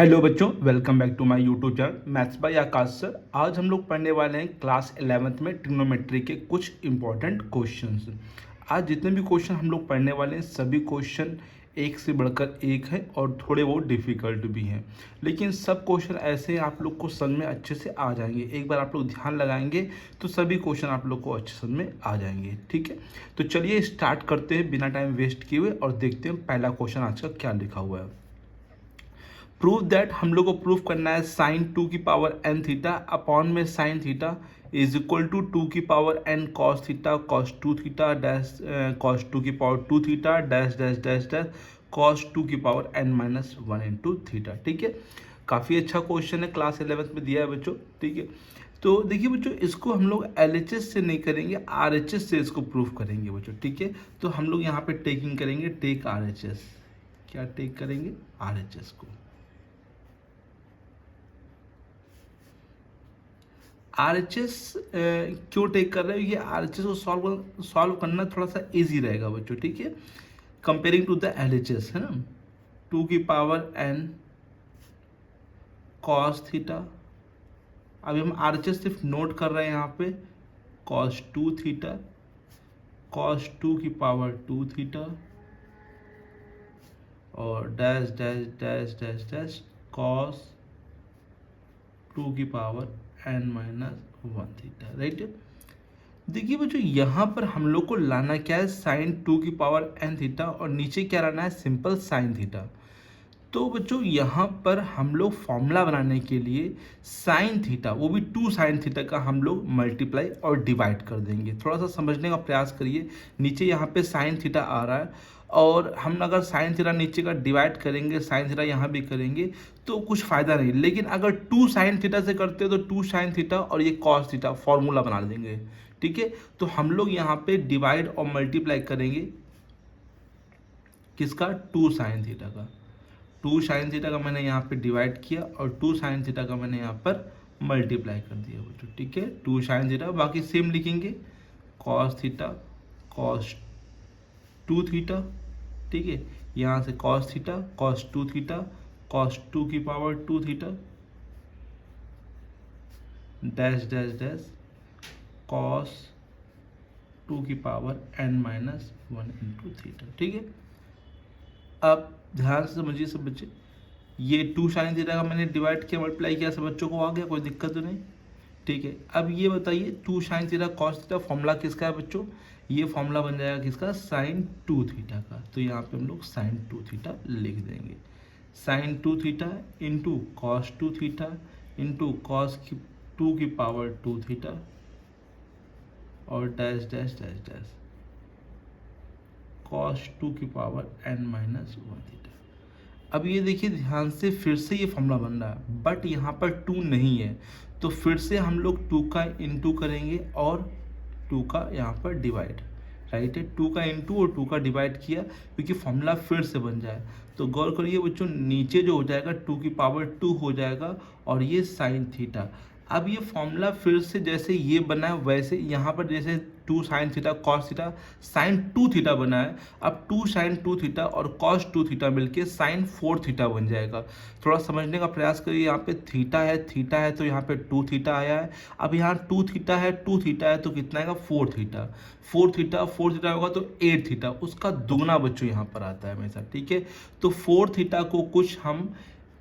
Hello बच्चों, welcome back to my YouTube channel maths by Akash sir. आज हम लोग पढ़ने वाले हैं क्लास 11th में ट्रिग्नोमेट्री के कुछ इंपॉर्टेंट क्वेश्चंस। आज जितने भी क्वेश्चन हम लोग पढ़ने वाले हैं सभी क्वेश्चन एक से बढ़कर एक है और थोड़े बहुत डिफ़िकल्ट भी हैं, लेकिन सब क्वेश्चन ऐसे आप लोग को समझ में अच्छे से आ जाएंगे। एक बार आप लोग ध्यान लगाएंगे तो सभी क्वेश्चन आप लोग को अच्छे समझ में आ जाएंगे। ठीक है, तो चलिए स्टार्ट करते हैं बिना टाइम वेस्ट किए हुए और देखते हैं पहला क्वेश्चन आज का क्या लिखा हुआ है। प्रूव दैट हम लोग को प्रूफ करना है साइन 2 की पावर एन थीटा अपॉन में sine theta is equal to 2 की power n cos theta cos 2 theta dash cos 2 की power 2 theta dash dash dash dash cos 2 की power n minus 1 into theta. ठीक है, काफ़ी अच्छा क्वेश्चन है, क्लास 11th में दिया है बच्चों। ठीक है, तो देखिए बच्चों, इसको हम लोग LHS से नहीं करेंगे, RHS से इसको प्रूफ करेंगे बच्चों। ठीक है, तो हम लोग यहाँ पे टेकिंग करेंगे टेक RHS। क्या टेक करेंगे? RHS को। RHS क्यों टेक कर रहे हो? ये RHS को सॉल्व करना थोड़ा सा इजी रहेगा बच्चों। ठीक है, कंपेयरिंग टू द LHS, है ना। 2 की पावर n कॉस थीटा। अभी हम RHS सिर्फ नोट कर रहे हैं यहाँ पे, कॉस 2 थीटा कॉस 2 की पावर 2 थीटा और dash dash dash dash dash cos 2 की power n minus 1 theta. Right, देखिए बच्चों, यहाँ पर हम लोग को लाना क्या है, साइन 2 की पावर n थीटा और नीचे क्या लाना है, सिंपल साइन थीटा। तो बच्चों यहाँ पर हम लोग फॉर्मूला बनाने के लिए साइन थीटा, वो भी 2 साइन थीटा का हम लोग मल्टीप्लाई और डिवाइड कर देंगे। थोड़ा सा समझने का प्रयास करिए। नीचे यहाँ पे साइन थीटा आ रहा है और हम अगर साइन थीटा नीचे का डिवाइड करेंगे, साइन थीटा यहाँ भी करेंगे तो कुछ फ़ायदा नहीं। लेकिन अगर 2 साइन थीटा से करते हो तो 2 साइन थीटा और ये कॉस थीटा फॉर्मूला बना देंगे। ठीक है, तो हम लोग यहाँ पे डिवाइड और मल्टीप्लाई करेंगे किसका? 2 साइन थीटा का। 2 साइन थीटा का मैंने यहाँ पे डिवाइड किया और 2 साइन थीटा का मैंने यहाँ पर मल्टीप्लाई कर दिया बच्चों। ठीक है, 2 साइन थीटा, बाकी सेम लिखेंगे, कॉस थीटा कॉस 2 थीटा। ठीक है, यहाँ से cos theta cos 2 theta cos 2 की power 2 theta dash dash dash cos 2 की power n minus 1 into theta. ठीक है, अब ध्यान से समझिए सब बच्चे, ये 2 साइन थीटा का मैंने डिवाइड किया, मल्टीप्लाई किया, सब बच्चों को आ गया, कोई दिक्कत तो नहीं। ठीक है, अब ये बताइए 2 sine theta cos theta formula किसका है बच्चों? ये फॉर्मूला बन जाएगा किसका? साइन 2 थीटा का। तो यहाँ पे हम लोग साइन 2 थीटा लिख देंगे। Sine 2 theta into cos 2 theta into cos 2 की पावर 2 थीटा और dash dash dash dash cos 2 की पावर n माइनस 1 थीटा। अब ये देखिए ध्यान से, फिर से ये फॉर्मूला बन रहा है बट यहाँ पर 2 नहीं है, तो फिर से हम लोग 2 का इंटू करेंगे और 2 का यहाँ पर डिवाइड। राइट है, 2 का इंटू और 2 का डिवाइड किया क्योंकि फॉर्मूला फिर से बन जाए। तो गौर करिए बच्चों, नीचे जो हो जाएगा 2 की पावर 2 हो जाएगा और ये साइन थीटा। अब ये फॉर्मूला फिर से जैसे ये बना है वैसे यहाँ पर जैसे 2 sine theta cos theta sine 2 theta बना है, अब 2 साइन 2 थीटा और कॉस 2 थीटा मिलके साइन 4 थीटा बन जाएगा। थोड़ा समझने का प्रयास करिए, यहाँ पे थीटा है तो यहाँ पे 2 थीटा आया है। अब यहाँ 2 थीटा है तो कितना आएगा? 4 थीटा। 4 थीटा होगा तो 8 थीटा, उसका दुगना बच्चों यहाँ पर आता है हमेशा। ठीक है, तो 4 थीटा को कुछ हम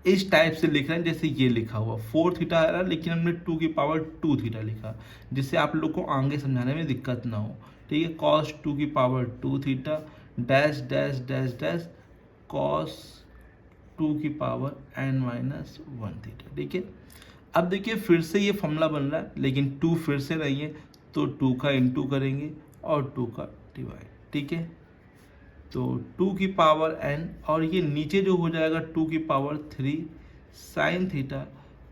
इस टाइप से लिख रहे हैं जैसे ये लिखा हुआ 4 थीटा आ रहा है, लेकिन हमने 2 की पावर 2 थीटा लिखा, जिससे आप लोग को आगे समझाने में दिक्कत ना हो। ठीक है, कॉस 2 की power 2 theta dash dash dash dash cos 2 की पावर n माइनस 1 थीटा। ठीक है, अब देखिए फिर से ये फॉर्मूला बन रहा है लेकिन 2 फिर से नहीं है, तो 2 का इंटू करेंगे और 2 का डिवाइड। ठीक है, तो 2 की पावर n और ये नीचे जो हो जाएगा 2 की पावर 3 साइन थीटा।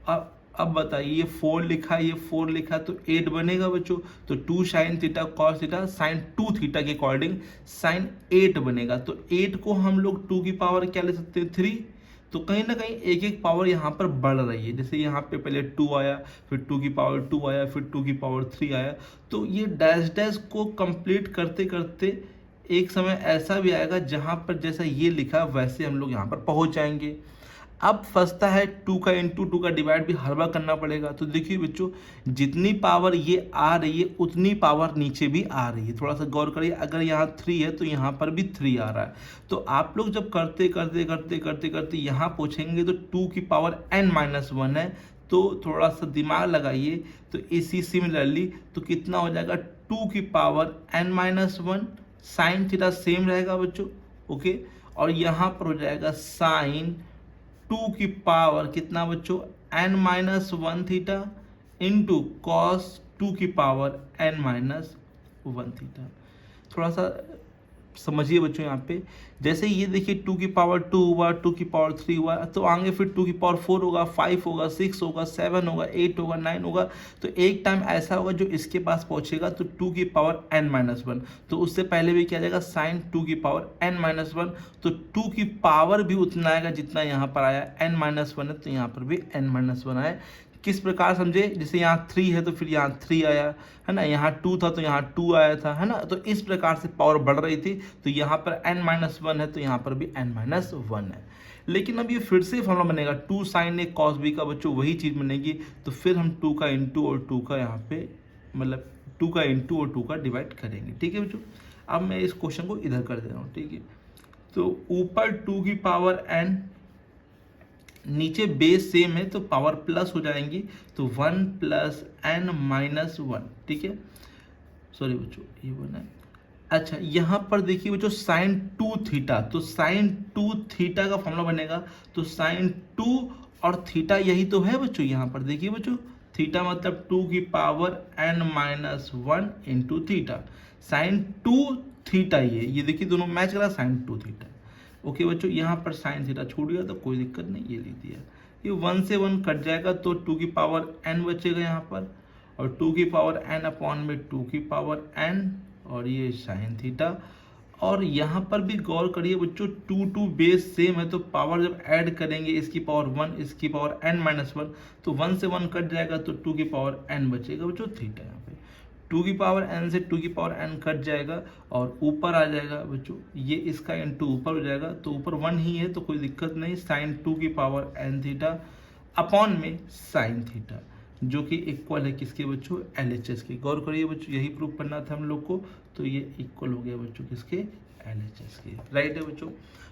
अब बताइए, ये 4 लिखा है, ये 4 लिखा तो 8 बनेगा बच्चों। तो 2 sine theta cos theta sine 2 theta के अकॉर्डिंग साइन 8 बनेगा। तो 8 को हम लोग 2 की पावर क्या ले सकते हैं? 3। तो कहीं ना कहीं एक एक पावर यहाँ पर बढ़ रही है, जैसे यहाँ पे पहले 2 आया, फिर 2 की पावर 2 आया, फिर 2 की पावर 3 आया। तो ये डैश डैश को कंप्लीट करते करते एक समय ऐसा भी आएगा जहाँ पर जैसा ये लिखा वैसे हम लोग यहाँ पर पहुँच जाएंगे। अब फंसता है 2 का इंटू 2 का डिवाइड भी हर बार करना पड़ेगा। तो देखिए बच्चों, जितनी पावर ये आ रही है उतनी पावर नीचे भी आ रही है। थोड़ा सा गौर करिए, अगर यहाँ 3 है तो यहाँ पर भी 3 आ रहा है। तो आप लोग जब करते करते करते करते करते यहाँ पूछेंगे तो 2 की पावर n-1 है, तो थोड़ा सा दिमाग लगाइए। तो इसी सिमिलरली तो कितना हो जाएगा 2 की power n-1, sine theta same रहेगा बच्चों, ओके। और यहाँ पर हो जाएगा साइन 2 की पावर कितना बच्चों n-1 थीटा इंटू कॉस 2 की पावर n-1 थीटा। थोड़ा सा समझिए बच्चों, यहाँ पे जैसे ये देखिए 2 की पावर 2 हुआ, 2 की पावर 3 हुआ, तो आगे फिर 2 की पावर 4 होगा, 5 होगा, 6 होगा, 7 होगा, 8 होगा, 9 होगा। तो एक टाइम ऐसा होगा जो इसके पास पहुंचेगा तो 2 की पावर n-1, तो उससे पहले भी क्या जाएगा साइन 2 की पावर n-1, तो 2 की पावर भी उतना आएगा जितना यहाँ पर आया n-1 है, तो यहाँ पर भी n-1 आया। किस प्रकार समझे, जैसे यहाँ 3 है तो फिर यहाँ 3 आया है ना, यहाँ 2 था तो यहाँ 2 आया था, है ना। तो इस प्रकार से पावर बढ़ रही थी। तो यहाँ पर n-1 है तो यहाँ पर भी n-1 है। लेकिन अब ये फिर से फॉर्मूला बनेगा 2 sin a cos b का बच्चों, वही चीज़ बनेगी। तो फिर हम 2 का इंटू और 2 का यहाँ पे मतलब 2 का इंटू और 2 का डिवाइड करेंगे, ठीक है बच्चों। अब मैं इस क्वेश्चन को इधर कर दे रहा हूँ, ठीक है। तो ऊपर 2 की पावर n, नीचे बेस सेम है तो पावर प्लस हो जाएंगी, तो 1 प्लस n-1, ठीक है। सॉरी बच्चों, ये 1 है। अच्छा, यहाँ पर देखिए बच्चों साइन 2 थीटा, तो साइन 2 थीटा का फॉर्मूला बनेगा। तो साइन 2 और थीटा यही तो है बच्चों, यहाँ पर देखिए बच्चों, थीटा मतलब 2 की power n-1 into theta, sine 2 theta, ये देखिए दोनों मैच करा, साइन 2 थीटा। ओके बच्चों, यहाँ पर साइन थीटा छूट गया तो कोई दिक्कत नहीं, ये लिख दिया। ये 1 से 1 कट जाएगा तो 2 की पावर n बचेगा यहाँ पर, और 2 की पावर n अपॉन में 2 की पावर n, और ये साइन थीटा। और यहाँ पर भी गौर करिए बच्चों, 2 बेस सेम है तो पावर जब ऐड करेंगे इसकी पावर 1, इसकी पावर n-1, तो 1 से 1 कट जाएगा तो 2 की पावर n बचेगा बच्चों थीटा। यहाँ पे 2 की पावर n से 2 की पावर n कट जाएगा और ऊपर आ जाएगा बच्चों, ये इसका इंटू ऊपर हो जाएगा, तो ऊपर 1 ही है तो कोई दिक्कत नहीं। साइन 2 की पावर n थीटा अपॉन में साइन थीटा, जो कि इक्वल है किसके बच्चों, LHS के। गौर करिए बच्चों, यही प्रूव करना था हम लोग को, तो ये इक्वल हो गया बच्चों किसके, LHS के। राइट है बच्चों।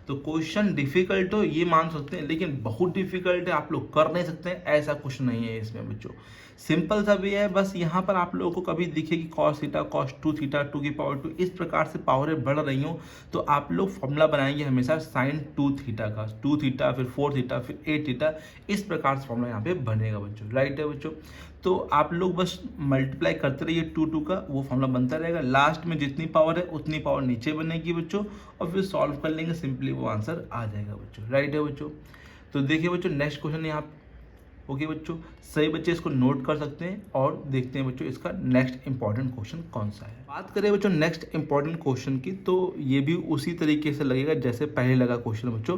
तो क्वेश्चन डिफिकल्ट हो ये मान सकते हैं, लेकिन बहुत डिफिकल्ट है आप लोग कर नहीं सकते हैं, ऐसा कुछ नहीं है इसमें बच्चों। सिंपल सा भी है, बस यहाँ पर आप लोगों को कभी दिखे कि कॉस थीटा, कॉस 2 थीटा, 2 की पावर 2 इस प्रकार से पावरें बढ़ रही हो, तो आप लोग फॉर्मूला बनाएंगे हमेशा साइन 2 थीटा का, 2 थीटा फिर 4 थीटा फिर 8 थीटा, इस प्रकार से फॉर्मूला यहाँ पे बनेगा बच्चों। राइट है बच्चों। तो आप लोग बस मल्टीप्लाई करते रहिए 2 का, वो फॉर्मूला बनता रहेगा। लास्ट में जितनी पावर है उतनी पावर नीचे बनेगी बच्चों, और फिर सॉल्व कर लेंगे, सिंपली वो आंसर आ जाएगा बच्चों। राइट है बच्चों। तो देखिए बच्चों नेक्स्ट क्वेश्चन यहाँ, ओके बच्चों, सही बच्चे इसको नोट कर सकते हैं और देखते हैं बच्चों इसका नेक्स्ट इंपॉर्टेंट क्वेश्चन कौन सा है। बात करें बच्चों नेक्स्ट इंपॉर्टेंट क्वेश्चन की, तो ये भी उसी तरीके से लगेगा जैसे पहले लगा क्वेश्चन बच्चों।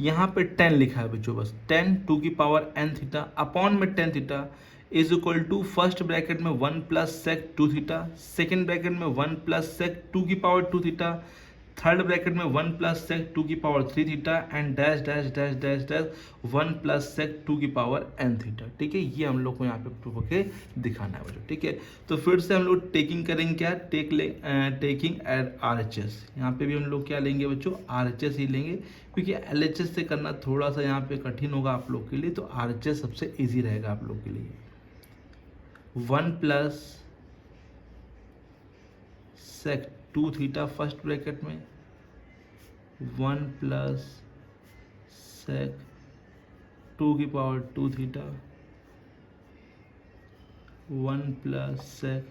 यहाँ पे 10 लिखा है बच्चों, बस 10 2 की पावर n थीटा अपॉन में 10 theta is equal to first bracket में 1 plus sec 2 theta, second bracket में 1 प्लस सेक 2 की पावर 2 थीटा, थर्ड ब्रैकेट में 1 प्लस सेक 2 की power 3 theta, and dash dash dash dash dash 1 plus sec 2 की power n theta. ठीक है, ये हम लोग को यहाँ पे प्रूफ होके दिखाना है बच्चों। ठीक है, तो फिर से हम लोग टेकिंग करेंगे, क्या टेकिंग एट RHS। यहाँ पे भी हम लोग क्या लेंगे बच्चों, RHS ही लेंगे, क्योंकि LHS से करना थोड़ा सा यहाँ पे कठिन होगा आप लोग के लिए, तो RHS सबसे ईजी रहेगा आप लोग के लिए। 1 plus sec 2 theta first bracket में, 1 प्लस सेक 2 की पावर 2 थीटा, 1 प्लस सेक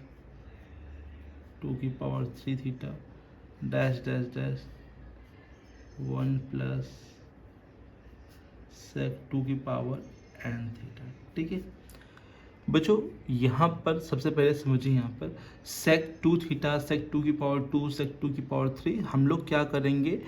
2 की power 3 theta, dash dash dash 1 plus sec 2 की पावर n थीटा। ठीक है बच्चों, यहाँ पर सबसे पहले समझिए, यहाँ पर सेक 2 थीटा, सेक 2 की पावर 2, सेक 2 की पावर 3, हम लोग क्या करेंगे,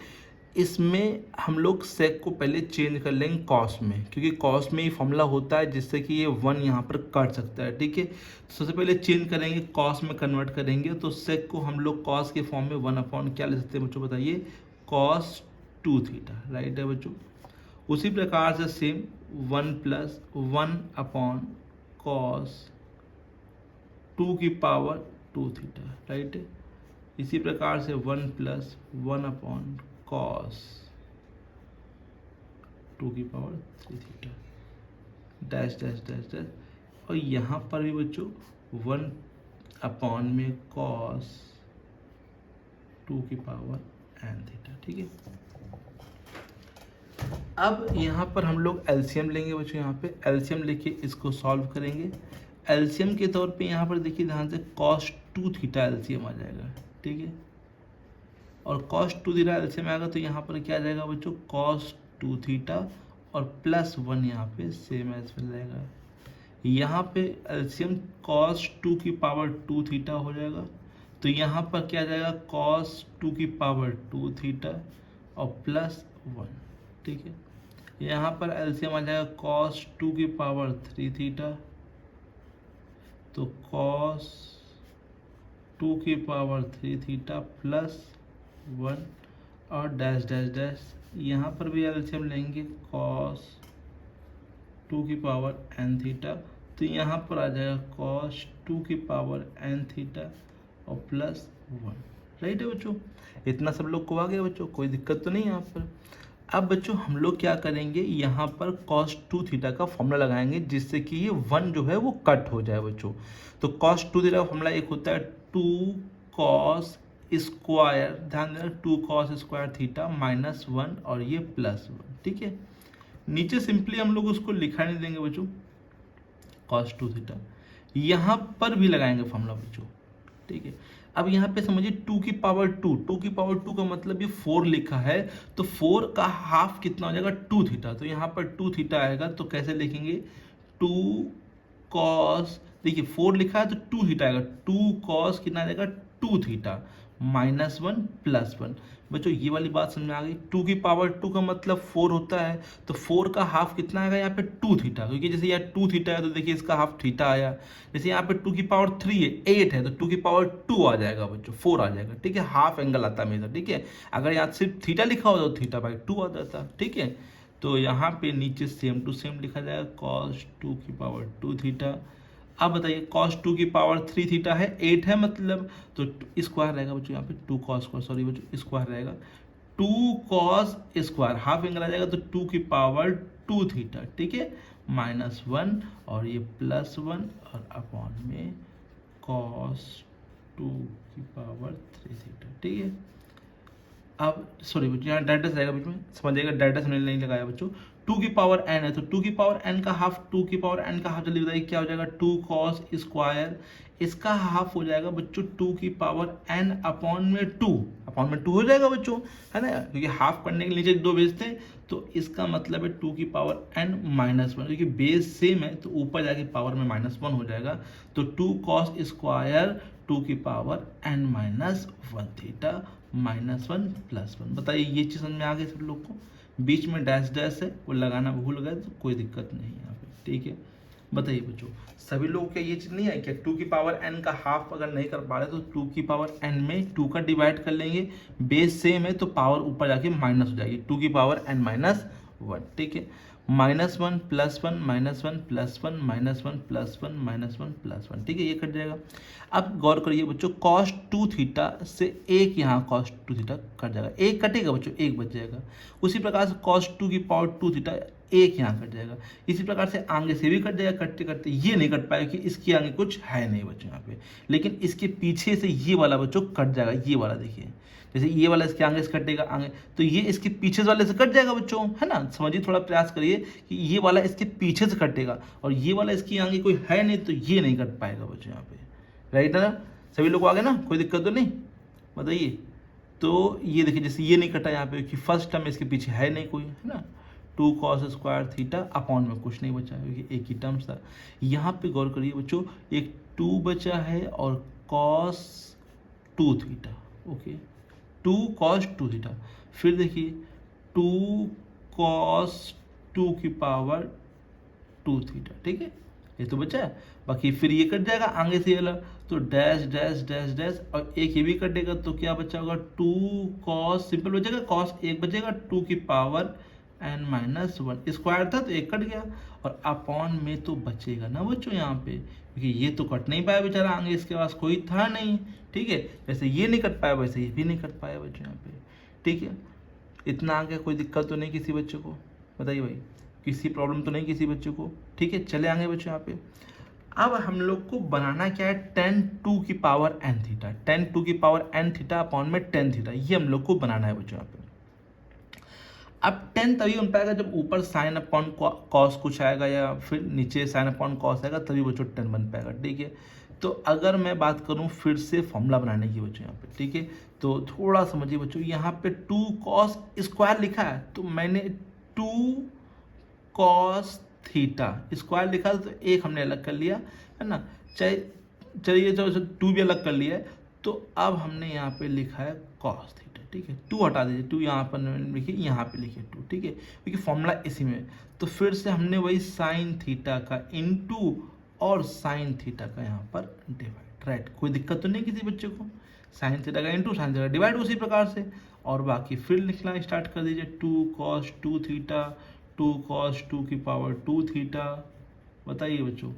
इसमें हम लोग सेक को पहले चेंज कर लेंगे कॉस में, क्योंकि कॉस में ही फॉर्मूला होता है जिससे कि ये 1 यहाँ पर कट सकता है। ठीक है, तो सबसे पहले चेंज करेंगे, कॉस में कन्वर्ट करेंगे, तो सेक को हम लोग कॉस के फॉर्म में 1 अपॉन क्या ले सकते हैं बच्चों, बताइए, कॉस 2 थीटा। राइट है बच्चों, उसी प्रकार से सेम 1 प्लस 1 अपॉन कॉस 2 की पावर 2 थीटा, राइट। इसी प्रकार से 1 प्लस 1 अपॉन कॉस 2 की power 3 theta, dash dash dash dash, और यहाँ पर भी बच्चों 1 अपॉन में कॉस 2 की पावर n थीटा, ठीक है। अब यहाँ पर हम लोग एलसीएम लेंगे बच्चों, यहाँ पे एलसीएम लेके इसको सॉल्व करेंगे। एलसीएम के तौर पे यहाँ पर देखिए ध्यान से cos 2 थीटा एलसीएम आ जाएगा, ठीक है। और cos 2 थीटा एलसीएम आएगा तो यहाँ पर क्या आ जाएगा बच्चों, cos 2 थीटा और प्लस 1 यहाँ पे सेम एज मिल जाएगा। यहाँ पे एलसीएम cos 2 की पावर 2 थीटा हो जाएगा, तो यहाँ पर क्या आ जाएगा, cos 2 की पावर 2 थीटा और प्लस 1, ठीक है। यहाँ पर एलसीएम आ जाएगा cos 2 की पावर 3 थीटा, तो cos 2 की पावर 3 थीटा प्लस 1 और डैश डैश डैश। यहाँ पर भी एलसीएम लेंगे cos 2 की पावर n थीटा, तो यहाँ पर आ जाएगा cos 2 की पावर n थीटा और प्लस 1, राइट है बच्चों। इतना सब लोग को आ गया बच्चों, कोई दिक्कत तो नहीं है यहाँ पर। अब बच्चों हम लोग क्या करेंगे, यहाँ पर cos 2 थीटा का फॉर्मूला लगाएंगे जिससे कि ये 1 जो है वो कट हो जाए बच्चों। तो cos 2 थीटा का फॉर्मूला एक होता है 2 cos स्क्वायर, ध्यान देना 2 cos स्क्वायर थीटा माइनस 1 और ये प्लस 1, ठीक है। नीचे सिंपली हम लोग उसको लिखा नहीं देंगे बच्चों, cos 2 थीटा यहाँ पर भी लगाएंगे फॉर्मूला बच्चों, ठीक है। अब यहाँ पे समझिए 2 की पावर 2 का मतलब ये 4 लिखा है, तो 4 का हाफ कितना हो जाएगा, 2 थीटा। तो यहाँ पर 2 थीटा आएगा, तो कैसे लिखेंगे, 2 cos, देखिए 4 लिखा है तो 2 थीटा आएगा, 2 cos कितना आ जाएगा, 2 थीटा माइनस 1 प्लस 1। बच्चों ये वाली बात समझ में आ गई। 2 की पावर 2 का मतलब 4 होता है, तो 4 का हाफ कितना आएगा यहाँ पे, 2 थीटा, क्योंकि जैसे यहाँ 2 थीटा है तो देखिए इसका हाफ थीटा आया। जैसे यहाँ पे 2 की पावर 3 है, 8 है, तो 2 की पावर 2 आ जाएगा बच्चों, 4 आ जाएगा, ठीक है। हाफ एंगल आता है हमेशा, ठीक है। अगर यहाँ सिर्फ थीटा लिखा होता तो थीटा बाई 2 आ जाता, ठीक है। तो यहाँ पे नीचे सेम टू सेम लिखा जाएगा cos 2 की पावर 2 थीटा। अब बताइए cos 2 की पावर 3 थीटा है, 8 है मतलब, तो स्क्वायर रहेगा बच्चों, यहाँ पे 2 cos स्क्वायर, सॉरी बच्चों स्क्वायर रहेगा, 2 cos स्क्वायर, हाफ एंगल आ जाएगा तो 2 की पावर 2 थीटा, ठीक है, माइनस 1 और ये प्लस 1 और अपॉन में cos 2 की पावर 3 थीटा, ठीक है। अब सॉरी बच्चों यहाँ डाटा रहेगा बीच में, समझिएगा डाटा समझने नहीं लगाया बच्चों। 2 की पावर n है, तो 2 की पावर n का हाफ, 2 की पावर n का हाफ जल्दी बताइए क्या हो जाएगा, 2 cos स्क्वायर, इसका हाफ हो जाएगा बच्चों 2 की पावर n अपॉन में 2 हो जाएगा बच्चों, है ना, क्योंकि हाफ करने के नीचे 2 भेजते हैं, तो इसका मतलब है 2 की पावर n माइनस 1, क्योंकि बेस सेम है तो ऊपर जाके पावर में माइनस 1 हो जाएगा, तो 2 cos स्क्वायर 2 की power n minus 1 theta minus 1 plus 1। बताइए ये चीज़ समझ में आ गई सब लोग को। बीच में डैश डैश है वो लगाना भूल गए तो कोई दिक्कत नहीं है यहाँ पे, ठीक है। बताइए बच्चों सभी लोगों को ये चीज़ नहीं है क्या, 2 की पावर n का हाफ अगर नहीं कर पा रहे तो 2 की पावर n में 2 का डिवाइड कर लेंगे, बेस सेम है तो पावर ऊपर जाके माइनस हो जाएगी, 2 की पावर n माइनस 1, ठीक है। Minus 1 plus 1 minus 1 plus 1 minus 1 plus 1 minus 1 plus 1, ठीक है, ये कट जाएगा। अब गौर करिए बच्चों, cos 2 थीटा से एक यहाँ cos 2 थीटा कट जाएगा, एक कटेगा बच्चों, एक बच जाएगा। उसी प्रकार से cos 2 की पावर 2 थीटा एक यहाँ कट जाएगा, इसी प्रकार से आगे से भी कट जाएगा, कटते कटते ये नहीं कट पाएगा कि इसके आगे कुछ है नहीं बच्चों यहाँ पे, लेकिन इसके पीछे से ये वाला बच्चों कट जाएगा, ये वाला देखिए, जैसे ये वाला इसके आगे से कटेगा आगे, तो ये इसके पीछे वाले से कट जाएगा बच्चों, है ना। समझिए, थोड़ा प्रयास करिए कि ये वाला इसके पीछे से कटेगा और ये वाला इसके आगे कोई है नहीं, तो ये नहीं कट पाएगा बच्चों यहाँ पे, राइट है ना। सभी लोग आगे ना, कोई दिक्कत तो नहीं, बताइए। तो ये देखिए जैसे ये नहीं कटा यहाँ पे कि फर्स्ट टर्म इसके पीछे है नहीं कोई, है ना, 2 cos स्क्वायर थीटा अपॉन में कुछ नहीं बचा क्योंकि एक ही टर्म्स था। यहाँ पे गौर करिए बच्चों, एक 2 बचा है और cos 2 theta, okay, 2 cos 2 theta, फिर देखिए 2 cos 2 की पावर 2 थीटा, ठीक है, ये तो बचा है। बाकी फिर ये कट जाएगा आगे से वाला, तो डैश डैश डैश डैश और एक ये भी कटेगा, तो क्या बचा होगा, 2 cos, सिंपल बचेगा, cos 1 बचेगा, 2 की power n minus one, square था तो एक कट गया और अपॉन में तो बचेगा ना बच्चों यहाँ पे, क्योंकि ये तो कट नहीं पाया बेचारा, आगे इसके पास कोई था नहीं। ठीक है, जैसे ये नहीं कट पाया वैसे ये भी नहीं कट पाया बच्चों यहाँ पे। ठीक है, इतना आ गया, कोई दिक्कत तो नहीं किसी बच्चे को, बताइए भाई, किसी प्रॉब्लम तो नहीं किसी बच्चे को। ठीक है, चले आगे बच्चों यहाँ पे। अब हम लोग को बनाना क्या है, टेन टू की power n theta, tan two की पावर एन थीटा अपॉन में टेन थीटा, ये हम लोग को बनाना है बच्चों यहाँ पे। अब टेन तभी बन पाएगा जब ऊपर साइन अपॉन कॉस कुछ आएगा या फिर नीचे साइन अपॉन कॉस आएगा, तभी बच्चों टेन बन पाएगा। ठीक है, तो अगर मैं बात करूं फिर से फॉर्मूला बनाने की बच्चों यहाँ पे, ठीक है, तो थोड़ा समझिए बच्चों, यहाँ पे टू कॉस स्क्वायर लिखा है तो मैंने टू कॉस थीटा स्क्वायर लिखा है, तो एक हमने अलग कर लिया है ना, चाहे चलिए चलो टू भी अलग कर लिया है, तो अब हमने यहाँ पे लिखा है कॉस थीटा। ठीक है, टू हटा दीजिए, टू यहाँ पर लिखिए, यहाँ पे लिखिए टू। ठीक है, क्योंकि फॉर्मूला इसी में, तो फिर से हमने वही साइन थीटा का इनटू और साइन थीटा का यहाँ पर डिवाइड, राइट, कोई दिक्कत तो नहीं किसी बच्चे को, साइन थीटा का इनटू साइन थीटा डिवाइड उसी प्रकार से, और बाकी फिर लिखना स्टार्ट कर दीजिए, two cos two theta, two cos two की पावर टू थीटा, बताइए बच्चों,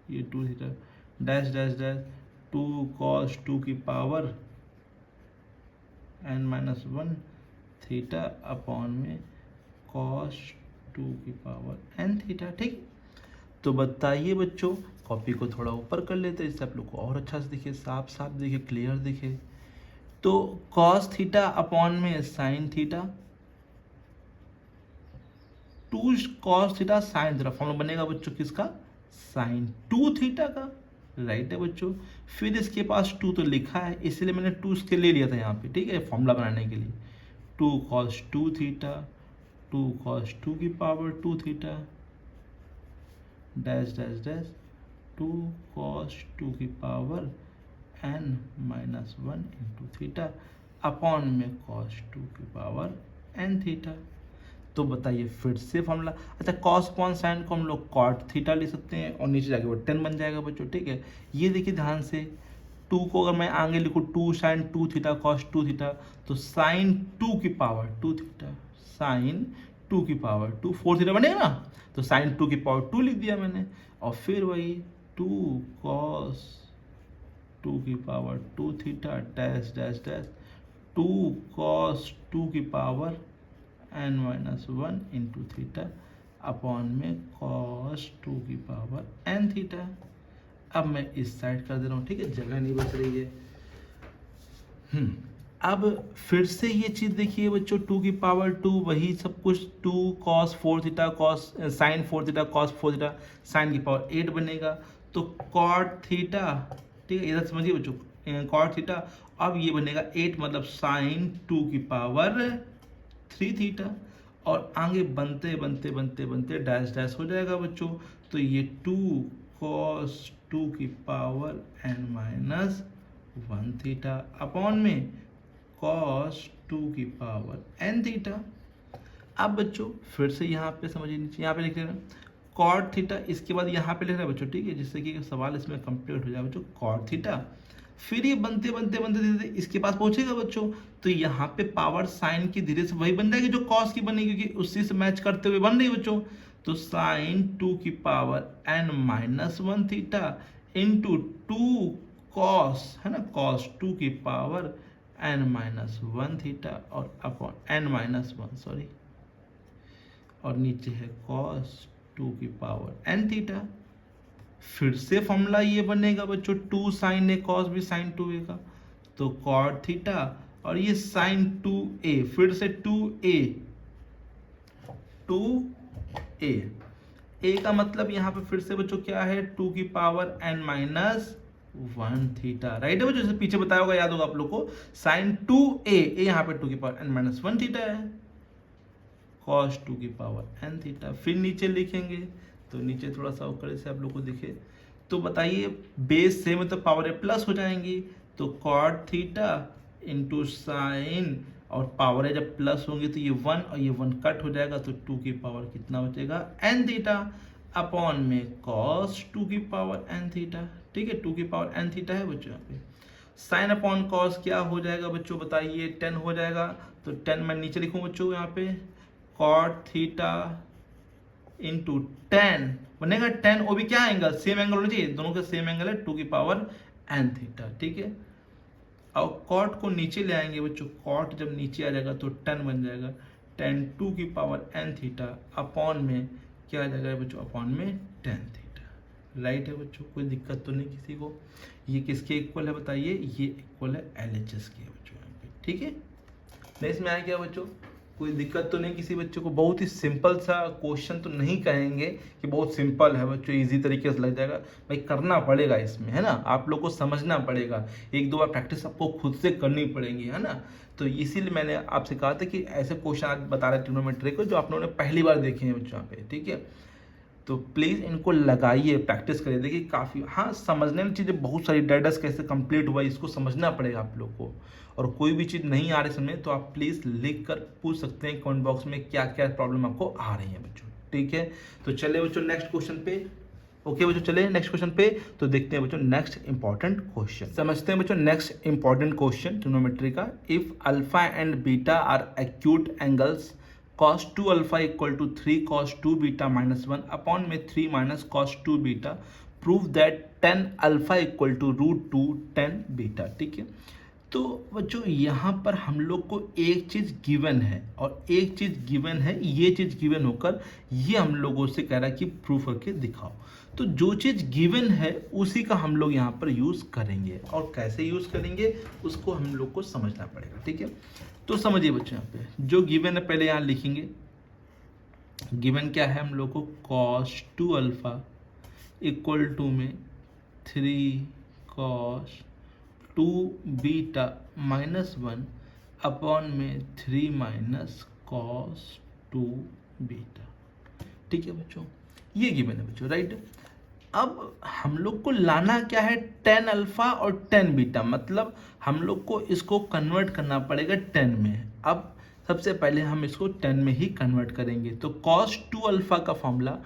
ये two theta dash dash dash two cos two की power n minus one theta upon में कॉस टू की पावर एन थीटा। ठीक, तो बताइए बच्चों, कॉपी को थोड़ा ऊपर कर लेते हैं, इससे आप लोग को और अच्छा से दिखे, साफ साफ दिखे, क्लियर दिखे। तो कॉस थीटा अपॉन में sine theta, two cos theta sine theta, formula बनेगा बच्चों किसका, साइन टू थीटा का, राइट है बच्चों। फिर इसके पास टू तो लिखा है, इसलिए मैंने टू इसके ले लिया था यहाँ पे, ठीक है, फॉर्मूला बनाने के लिए, two cos two theta, two cos two की power two theta dash dash dash two cos two की power n minus one into theta upon में कॉस टू की पावर एन थीटा। तो बताइए फिर से फॉर्मूला, अच्छा कॉस अपॉन साइन को हम लोग कॉट थीटा ले सकते हैं और नीचे जाके वो 10 बन जाएगा बच्चों। ठीक है, ये देखिए ध्यान से, टू को अगर मैं आगे लिखूँ two sine two theta cos two theta, तो साइन टू की power two theta, sine two की पावर टू, फोर थीटा बनेगा ना, तो साइन टू की पावर टू लिख दिया मैंने, और फिर वही टू कॉस टू की power two theta dash dash dash two cos two की power n minus one into theta upon में कॉस टू की पावर एन थीटा। अब मैं इस साइड कर दे रहा हूँ, ठीक है, जगह नहीं बच रही है। अब फिर से ये चीज़ देखिए बच्चों, टू की पावर टू, वही सब कुछ, two cos four theta cos sine four theta cos four theta sine की पावर 8 बनेगा, तो कॉट थीटा, ठीक है, इधर समझिए बच्चों, कॉट थीटा, अब ये बनेगा 8 मतलब साइन टू की पावर 3 थीटा, और आगे बनते बनते बनते बनते डैश डैश हो जाएगा बच्चों, तो ये टू कॉस टू की power n minus one theta upon में कॉस टू की पावर एन थीटा। अब बच्चों फिर से यहाँ पे समझिए, नीचे यहाँ पे लिख लेना कॉट थीटा, इसके बाद यहाँ पे लिख रहा है बच्चों, ठीक है, जिससे कि सवाल इसमें कंप्लीट हो जाए बच्चों, कॉट थीटा, फिर ये बनते बनते बनते धीरे धीरे इसके पास पहुंचेगा बच्चों, तो यहाँ पे पावर साइन की धीरे से वही बन जाएगी जो कॉस की बनेगी, क्योंकि उसी से मैच करते हुए बन रही बच्चों, तो साइन टू की power n minus one theta into two cos, है ना, कॉस टू की power n minus one theta और upon n minus one, sorry, और नीचे है कॉस टू की पावर एन थीटा। फिर से फॉर्मूला ये बनेगा बच्चों, टू साइन ए कॉस भी साइन टू ए का, तो कॉट थीटा, और ये साइन टू ए, फिर से टू ए ए का मतलब यहाँ पे फिर से बच्चों क्या है, टू की power n minus one theta, right है बच्चों, जैसे पीछे बताया होगा, याद होगा आप लोग को, साइन टू ए यहाँ पे टू की power n minus one theta है, कॉस टू की पावर एन थीटा। फिर नीचे लिखेंगे, तो नीचे थोड़ा सा ऊपर से आप लोग को दिखे, तो बताइए बेस से मतलब पावर ए प्लस हो जाएंगी, तो कॉट थीटा इंटू साइन, और पावर ए जब प्लस होंगी तो ये वन और ये वन कट हो जाएगा, तो टू की पावर कितना बचेगा, एन थीटा अपॉन में कॉस टू की पावर एन थीटा। ठीक है, टू की पावर एन थीटा है बच्चों, यहाँ पे साइन अपॉन कॉस क्या हो जाएगा बच्चों, बताइए 10 हो जाएगा, तो 10 मैं नीचे लिखूँ बच्चों यहाँ पे, कॉट थीटा इंटू टेन बनेगा 10, वो भी क्या एंगल, सेम एंगल होना चाहिए, दोनों का सेम एंगल है 2 की पावर n थीटा, ठीक है। और कॉट को नीचे ले आएंगे बच्चों, कॉट जब नीचे आ जाएगा तो 10 बन जाएगा 10 2 की पावर n थीटा अपॉन में क्या आ जाएगा बच्चों, अपॉन में 10 थीटा। राइट है बच्चों, कोई दिक्कत तो नहीं किसी को। ये किसके इक्वल है बताइए, ये इक्वल है LHS के बच्चों यहाँ पे, ठीक है। नहीं इसमें आया क्या बच्चों, कोई दिक्कत तो नहीं किसी बच्चों को। बहुत ही सिंपल सा क्वेश्चन तो नहीं कहेंगे कि बहुत सिंपल है बच्चों, इजी तरीके से लग जाएगा, भाई करना पड़ेगा इसमें, है ना, आप लोग को समझना पड़ेगा, एक दो बार प्रैक्टिस आपको खुद से करनी पड़ेगी, है ना। तो इसीलिए मैंने आपसे कहा था कि ऐसे क्वेश्चन आज बता रहे ट्रिग्नोमेट्री को जो आप लोगों ने पहली बार देखे हैं बच्चों यहाँ पे, ठीक है। तो प्लीज़ इनको लगाइए, प्रैक्टिस करिए, देखिए काफ़ी, हाँ समझने में चीज़ें बहुत सारी, डायडस कैसे कंप्लीट हुआ इसको समझना पड़ेगा आप लोग को। और कोई भी चीज़ नहीं आ रही समझ तो आप प्लीज़ लिख कर पूछ सकते हैं कमेंट बॉक्स में क्या क्या प्रॉब्लम आपको आ रही है बच्चों, ठीक है। तो चलिए बच्चों नेक्स्ट क्वेश्चन पे, ओके बच्चों चलिए नेक्स्ट क्वेश्चन पे। तो देखते हैं बच्चों नेक्स्ट इंपॉर्टेंट क्वेश्चन, समझते हैं बच्चों नेक्स्ट इंपॉर्टेंट क्वेश्चन ट्रिग्नोमेट्री का। If alpha and beta are acute angles cos 2 alpha equal to 3 cos 2 beta minus 1 upon में 3 minus cos 2 beta, prove that 10 alpha equal to root 2 10 beta, ठीक है। तो बच्चों यहाँ पर हम लोग को एक चीज़ गिवन है और एक चीज़ गिवन है, ये चीज़ गिवन होकर ये हम लोगों से कह रहा है कि प्रूफ करके दिखाओ। तो जो चीज़ गिवन है उसी का हम लोग यहाँ पर यूज़ करेंगे, और कैसे यूज़ करेंगे उसको हम लोग को समझना पड़ेगा, ठीक है। तो समझिए बच्चों, यहाँ पे जो गिवन है पहले यहाँ लिखेंगे। गिवन क्या है हम लोग को, cos 2 अल्फा इक्वल टू में 3 cos 2 बीटा माइनस 1 अपॉन में 3 माइनस cos 2 बीटा, ठीक है बच्चों, ये गिवन है बच्चों, राइट। अब हम लोग को लाना क्या है, 10 अल्फा और 10 बीटा, मतलब हम लोग को इसको कन्वर्ट करना पड़ेगा 10 में। अब सबसे पहले हम इसको 10 में ही कन्वर्ट करेंगे। तो cos 2 अल्फा का फॉर्मूला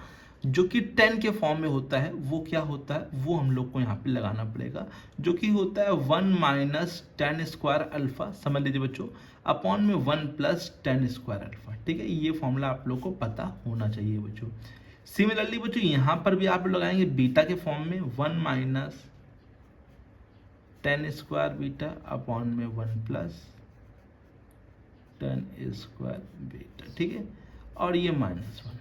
जो कि 10 के फॉर्म में होता है वो क्या होता है, वो हम लोग को यहाँ पे लगाना पड़ेगा, जो कि होता है 1 माइनस 10 स्क्वायर अल्फा, समझ लीजिए बच्चों, अपॉन में 1 प्लस 10 स्क्वायर अल्फा, ठीक है। ये फॉर्मूला आप लोग को पता होना चाहिए बच्चों। सिमिलरली बच्चों यहाँ पर भी आप लगाएंगे बीटा के फॉर्म में 1 माइनस 10 स्क्वायर बीटा अपॉन में 1 प्लस 10 स्क्वायर बीटा, ठीक है। और ये माइनस 1,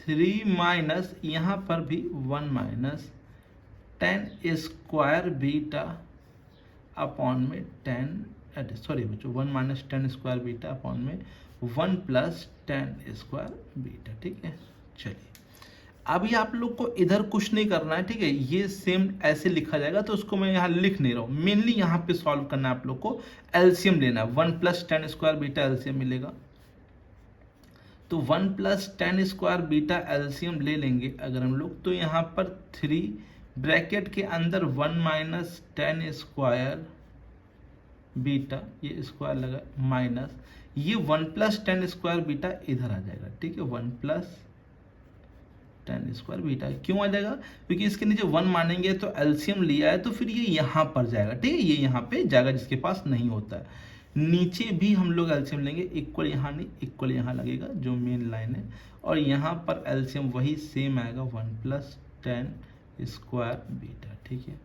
3 माइनस यहाँ पर भी 1 माइनस 10 स्क्वायर बीटा अपॉन में 10, सॉरी बच्चों 1 माइनस 10 स्क्वायर बीटा अपॉन में 1 प्लस 10 स्क्वायर बीटा, ठीक है। चलिए अभी आप लोग को इधर कुछ नहीं करना है, ठीक है, ये सेम ऐसे लिखा जाएगा, तो उसको मैं यहाँ लिख नहीं रहा हूँ। मेनली यहाँ पे सॉल्व करना है आप लोग को, एलसीएम लेना है, 1 प्लस 10 स्क्वायर बीटा एलसीएम मिलेगा। तो 1 प्लस 10 स्क्वायर बीटा एलसीएम ले लेंगे अगर हम लोग, तो यहाँ पर 3 ब्रैकेट के अंदर 1 माइनस 10 स्क्वायर बीटा, ये स्क्वायर लगा माइनस, ये 1 प्लस 10 स्क्वायर बीटा इधर आ जाएगा, ठीक है। 1 प्लस 10 स्क्वायर बीटा क्यों आ जाएगा, क्योंकि इसके नीचे 1 मानेंगे तो एलसीएम लिया है, तो फिर ये यहाँ पर जाएगा, ठीक है, ये यहाँ पे जाएगा जिसके पास नहीं होता है। नीचे भी हम लोग एलसीएम लेंगे, इक्वल यहाँ नहीं, इक्वल यहाँ लगेगा जो मेन लाइन है, और यहाँ पर एलसीएम वही सेम आएगा 1 प्लस 10 स्क्वायर बीटा, ठीक है।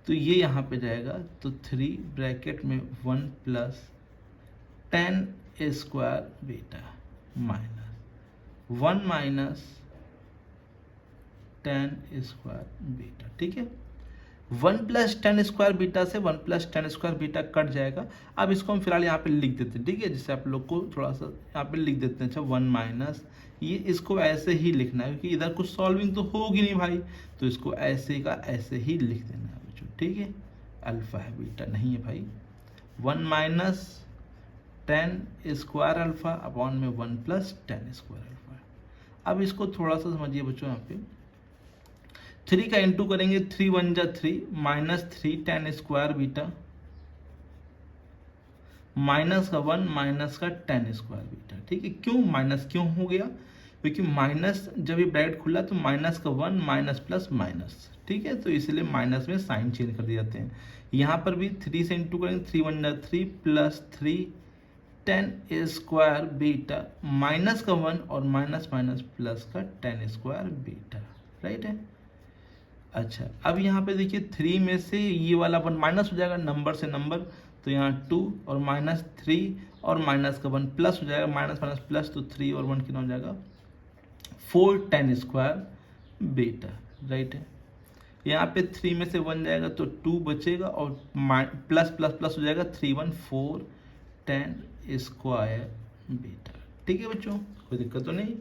तो ये यहाँ पे जाएगा, तो 3 ब्रैकेट में 1 plus 10 square beta minus 1 minus 10 square beta, ठीक है। 1 प्लस 10 स्क्वायर बीटा से 1 प्लस 10 स्क्वायर बीटा कट जाएगा। अब इसको हम फिलहाल यहाँ पे लिख देते हैं, ठीक है, जिससे आप लोग को थोड़ा सा यहाँ पे लिख देते हैं। अच्छा 1 माइनस, ये इसको ऐसे ही लिखना है क्योंकि इधर कुछ सॉल्विंग तो होगी नहीं भाई, तो इसको ऐसे का ऐसे ही लिख देना है बच्चों, ठीक है। अल्फा है बीटा नहीं है भाई, 1 माइनस 10 स्क्वायर अल्फा अपॉन में 1 प्लस 10 स्क्वायर अल्फा। अब इसको थोड़ा सा समझिए बच्चों, यहाँ पे 3 का इंटू करेंगे, 3 1 जा 3 माइनस 3 10 स्क्वायर बीटा माइनस का 1 माइनस का 10 स्क्वायर बीटा, ठीक है। क्यों माइनस क्यों हो गया, क्योंकि माइनस जब ये ब्रैकेट खुला तो माइनस का 1 माइनस प्लस माइनस, ठीक है, तो इसलिए माइनस में साइन चेंज कर दिए जाते हैं। यहाँ पर भी 3 से इंटू करेंगे, 3 1 जा 3 plus 3 ten square beta, minus का 1 और माइनस माइनस प्लस का टेन स्क्वायर बीटा, राइट है। अच्छा, अब यहाँ पे देखिए 3 में से ये वाला 1 माइनस हो जाएगा नंबर से नंबर, तो यहाँ 2 और माइनस 3 और माइनस का 1 प्लस हो जाएगा, माइनस माइनस प्लस, तो 3 और 1 कितना हो जाएगा 4 टेन स्क्वायर बीटा, राइट है। यहाँ पे 3 में से 1 जाएगा तो 2 बचेगा और प्लस प्लस प्लस हो जाएगा, 3 1 4 टेन स्क्वायर बीटा, ठीक है बच्चों, कोई दिक्कत तो नहीं।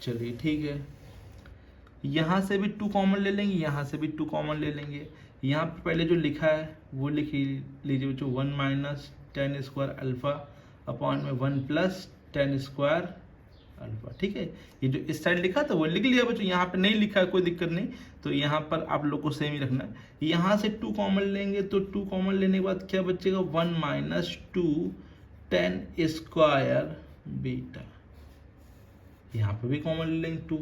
चलिए ठीक है, यहाँ से भी 2 कॉमन ले लेंगे, यहाँ से भी 2 कॉमन ले लेंगे। यहाँ पे पहले जो लिखा है वो लिख लीजिए बच्चों, 1 minus tan square alpha upon में 1 प्लस टेन स्क्वायर अल्फा, ठीक है। ये जो इस साइड लिखा था वो लिख लिया बच्चों, यहाँ पे नहीं लिखा है कोई दिक्कत नहीं, तो यहाँ पर आप लोग को सेम ही रखना है। यहाँ से 2 कॉमन लेंगे तो 2 कॉमन लेने के बाद क्या बचेगा, 1 माइनस 2 टेन स्क्वायर बीटा, यहाँ पे भी कॉमन ले लेंगे 2,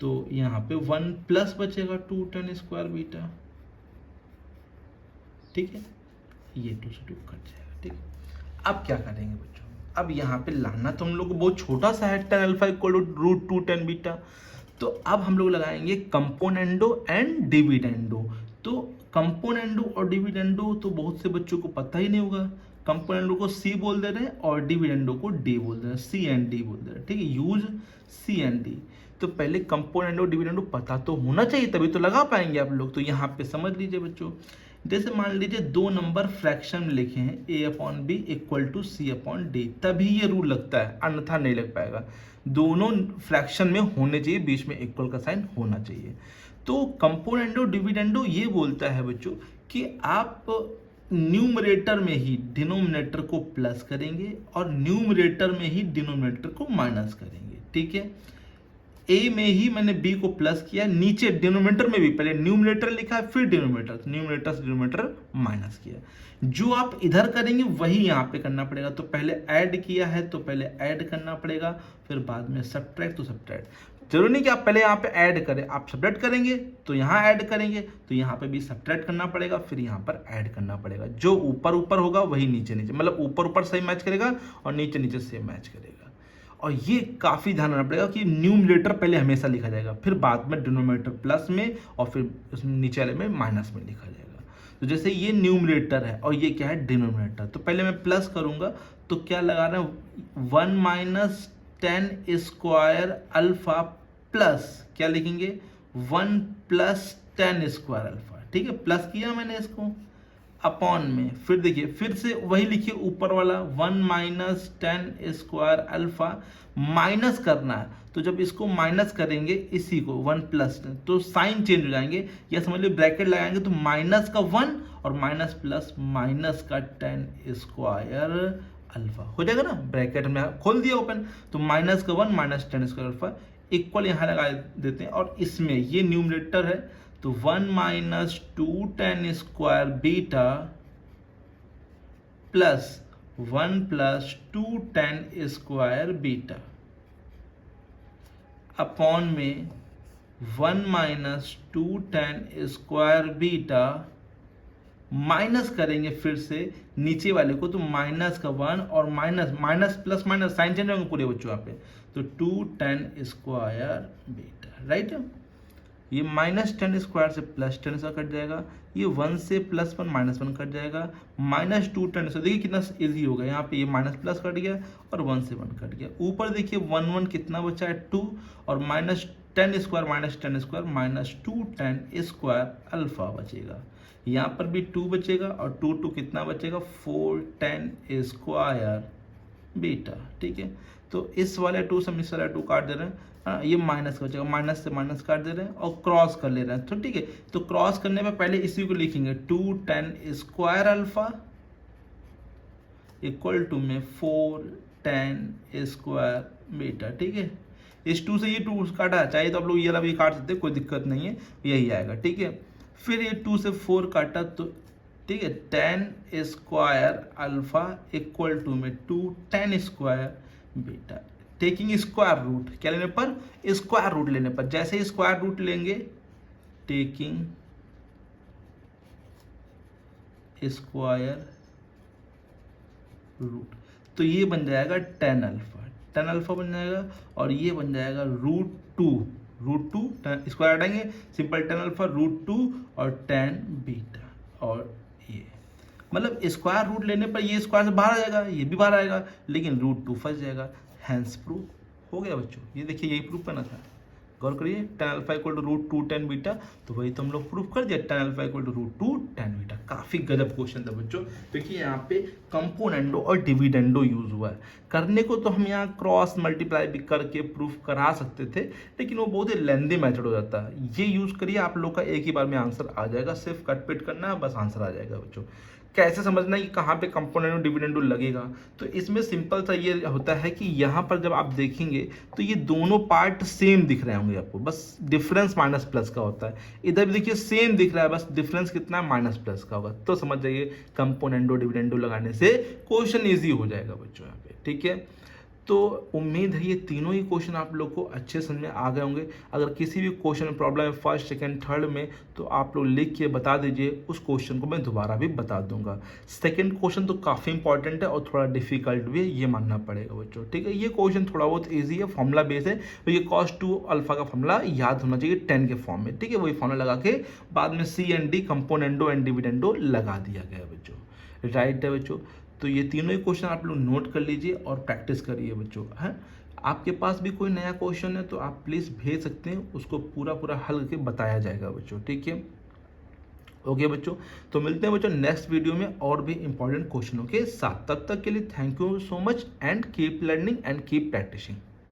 तो यहाँ पे 1 प्लस बचेगा 2 टेन स्क्वायर बीटा, ठीक है, ये 2 से 2 कट जाएगा, ठीक है। अब क्या करेंगे बच्चों, अब यहाँ पे लाना तो हम लोग को बहुत छोटा सा है, tan alpha equal to root 2 tan beta, तो अब हम लोग लगाएंगे कंपोनेंडो एंड डिविडेंडो। तो कंपोनेंडो और डिविडेंडो तो बहुत से बच्चों को पता ही नहीं होगा, कंपोनेंडो को सी बोल दे रहे हैं और डिविडेंडो को डी बोल दे रहे हैं, सी एंड डी बोल दे रहे हैं, ठीक है, यूज सी एंड डी। तो पहले कंपोनेंडो डिविडेंडो पता तो होना चाहिए, तभी तो लगा पाएंगे आप लोग। तो यहाँ पे समझ लीजिए बच्चों, जैसे मान लीजिए 2 नंबर फ्रैक्शन में लिखे हैं, a upon B equal to C upon D, तभी ये रूल लगता है, अन्यथा नहीं लग पाएगा। दोनों फ्रैक्शन में होने चाहिए, बीच में इक्वल का साइन होना चाहिए। तो कंपोनेंडो डिविडेंडो ये बोलता है बच्चों कि आप न्यूमरेटर में ही डिनोमिनेटर को प्लस करेंगे और न्यूमरेटर में ही डिनोमिनेटर को माइनस करेंगे, ठीक है। ए में ही मैंने बी को प्लस किया, नीचे डिनोमिनेटर में भी पहले न्यूमरेटर लिखा है फिर डिनोमिनेटर, न्यूमरेटर से डिनोमिनेटर माइनस किया। जो आप इधर करेंगे वही यहाँ पे करना पड़ेगा, तो पहले ऐड किया है तो पहले ऐड करना पड़ेगा, फिर बाद में सब्ट्रैक्ट तो सब्ट्रैक्ट। जरूरी नहीं कि आप पहले यहाँ पे ऐड करें, आप सब्ट्रैक्ट करेंगे तो यहाँ ऐड करेंगे, तो यहाँ पे भी सब्ट्रैक्ट करना पड़ेगा, फिर यहाँ पर ऐड करना पड़ेगा। जो ऊपर ऊपर होगा वही नीचे नीचे, मतलब ऊपर ऊपर सही मैच करेगा और नीचे नीचे सेम मैच करेगा। और ये काफ़ी ध्यान रखना पड़ेगा कि न्यूमरेटर पहले हमेशा लिखा जाएगा, फिर बाद में डिनोमिनेटर प्लस में और फिर उसमें नीचे वाले में माइनस में लिखा जाएगा। तो जैसे ये न्यूमरेटर है और ये क्या है डिनोमिनेटर, तो पहले मैं प्लस करूंगा तो क्या लगा रहे हैं 1 minus tan square alpha plus क्या लिखेंगे 1 प्लस टेन स्क्वायर अल्फा, ठीक है, प्लस किया मैंने इसको अपॉन में, फिर देखिए फिर से वही लिखिए ऊपर वाला 1 minus tan square alpha, minus करना है तो जब इसको माइनस करेंगे इसी को 1 प्लस तो साइन चेंज हो जाएंगे, या समझ लो ब्रैकेट लगाएंगे तो माइनस का 1 और माइनस प्लस माइनस का टेन स्क्वायर अल्फा हो जाएगा ना, ब्रैकेट में खोल दिया ओपन, तो माइनस का 1 minus tan square alpha equal यहाँ लगा देते हैं, और इसमें ये न्यूमरेटर है तो 1 minus 2 tan square beta plus 1 plus 2 tan square beta upon में 1 minus 2 tan square beta, minus करेंगे फिर से नीचे वाले को तो माइनस का 1 और minus minus plus minus sign change होंगे पूरे बच्चों यहाँ पे, तो 2 टेन स्क्वायर बीटा, राइट। ये माइनस टेन स्क्वायर से प्लस टेन सा कट जाएगा, ये 1 से प्लस 1 माइनस 1 कट जाएगा, माइनस 2 टेन से देखिए कितना इजी होगा, यहाँ पे ये माइनस प्लस कट गया और 1 से 1 कट गया, ऊपर देखिए 1 1 कितना बचा है 2 और minus tan square minus 2 tan square alpha बचेगा, यहाँ पर भी 2 बचेगा और 2 2 कितना बचेगा 4 टेन स्क्वायर बीटा, ठीक है। तो इस वाले 2 से इस वाला 2 काट दे रहे हैं, ये माइनस का बचेगा, माइनस से माइनस काट दे रहे हैं और क्रॉस कर ले रहे हैं, तो ठीक है। तो क्रॉस करने में पहले इसी को लिखेंगे 2 tan square alpha equal to में 4 टेन स्क्वायर बीटा, ठीक है। इस 2 से ये 2 काटा, चाहिए तो आप लोग ये वाला भी काट सकते हैं, कोई दिक्कत नहीं है, यही आएगा, ठीक है। फिर ये 2 से 4 काटा तो ठीक है, tan square alpha equal to में 2 tan square beta, taking square root, क्या लेने पर स्क्वायर रूट लेने पर, जैसे ही स्क्वायर रूट लेंगे टेकिंग स्क्वायर रूट, तो ये बन जाएगा टेन अल्फा बन जाएगा, और ये बन जाएगा रूट टू स्क्वायर हटाएंगे, सिंपल टेन अल्फा रूट 2 और टेन बीटा, और ये मतलब स्क्वायर रूट लेने पर ये स्क्वायर से बाहर आ जाएगा, ये भी बाहर आएगा, लेकिन रूट 2 फंस जाएगा। हैंस प्रूफ हो गया बच्चों, ये देखिए यही प्रूफ करना था। गौर करिए, tan alpha equal to root 2 tan beta, तो वही तो हम लोग प्रूफ कर दिया, tan alpha equal to root 2 tan beta. काफ़ी गजब क्वेश्चन था बच्चों। देखिए यहाँ पे कंपोनेंडो और डिविडेंडो यूज हुआ है। करने को तो हम यहाँ क्रॉस मल्टीप्लाई भी करके प्रूफ करा सकते थे, लेकिन वो बहुत ही लेंदी मेथड हो जाता है। ये यूज़ करिए, आप लोग का एक ही बार में आंसर आ जाएगा, सिर्फ कट पिट करना है, बस आंसर आ जाएगा बच्चों। कैसे समझना है कि कहाँ पे कंपोनेंट और डिविडेंडो लगेगा, तो इसमें सिंपल सा ये होता है कि यहाँ पर जब आप देखेंगे तो ये दोनों पार्ट सेम दिख रहे होंगे आपको, बस डिफरेंस माइनस प्लस का होता है। इधर भी देखिए सेम दिख रहा है, बस डिफरेंस कितना है, माइनस प्लस का होगा। तो समझ जाइए कंपोनेंडो डिविडेंडो लगाने से क्वेश्चन ईजी हो जाएगा बच्चों यहाँ पे, ठीक है। तो उम्मीद है ये तीनों ही क्वेश्चन आप लोग को अच्छे समझ में आ गए होंगे। अगर किसी भी क्वेश्चन में प्रॉब्लम है फर्स्ट सेकंड थर्ड में, तो आप लोग लिख के बता दीजिए, उस क्वेश्चन को मैं दोबारा भी बता दूंगा। सेकंड क्वेश्चन तो काफ़ी इंपॉर्टेंट है और थोड़ा डिफिकल्ट भी है, ये मानना पड़ेगा बच्चों, ठीक है। ये क्वेश्चन थोड़ा बहुत ईजी है, फॉर्मूला बेस है, तो ये cos 2 अल्फा का फॉर्मूला याद होना चाहिए 10 के फॉर्म में, ठीक है। वही फॉर्मूला लगा के बाद में C and D componendo and dividendo लगा दिया गया बच्चों, राइट है बच्चों। तो ये तीनों ही क्वेश्चन आप लोग नोट कर लीजिए और प्रैक्टिस करिए बच्चों, है। आपके पास भी कोई नया क्वेश्चन है तो आप प्लीज़ भेज सकते हैं, उसको पूरा हल करके बताया जाएगा बच्चों, ठीक है। ओके बच्चों, तो मिलते हैं बच्चों नेक्स्ट वीडियो में और भी इंपॉर्टेंट क्वेश्चनों के साथ। तब तक के लिए thank you so much and keep learning and keep practising.